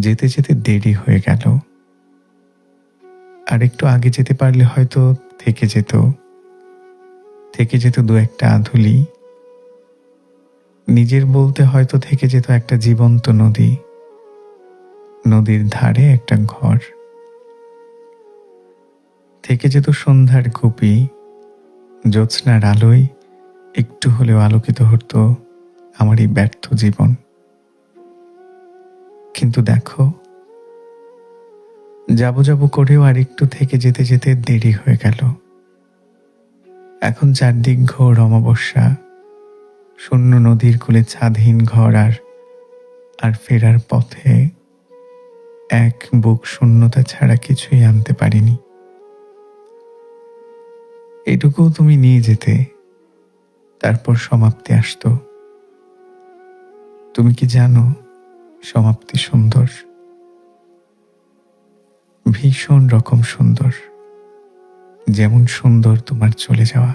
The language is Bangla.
যেতে যেতে দেরি হয়ে গেল। আর একটু আগে যেতে পারলে হয়তো থেকে যেত, থেকে যেত দু একটা আধুলি। নিজের বলতে হয়তো থেকে যেত একটা জীবন্ত নদী, নদীর ধারে একটা ঘর। থেকে যেত সন্ধ্যার কুপি, জ্যোৎস্নার আলোয় একটু হলেও আলোকিত হতো আমার এই ব্যর্থ জীবন। কিন্তু দেখো, যাবো যাবো করেও আর একটু থেকে যেতে যেতে দেরি হয়ে গেল। এখন চারদিক ঘোর অমাবস্যা, শূন্য নদীর কূলে ছাদহীন ঘর, আর ফেরার পথে এক বুক শূন্যতা ছাড়া কিছুই আনতে পারিনি। এটুকুও তুমি নিয়ে যেতে, তারপর সমাপ্তি আসতো। তুমি কি জানো সমাপ্তি সুন্দর, ভীষণ রকম সুন্দর, যেমন সুন্দর তোমার চলে যাওয়া।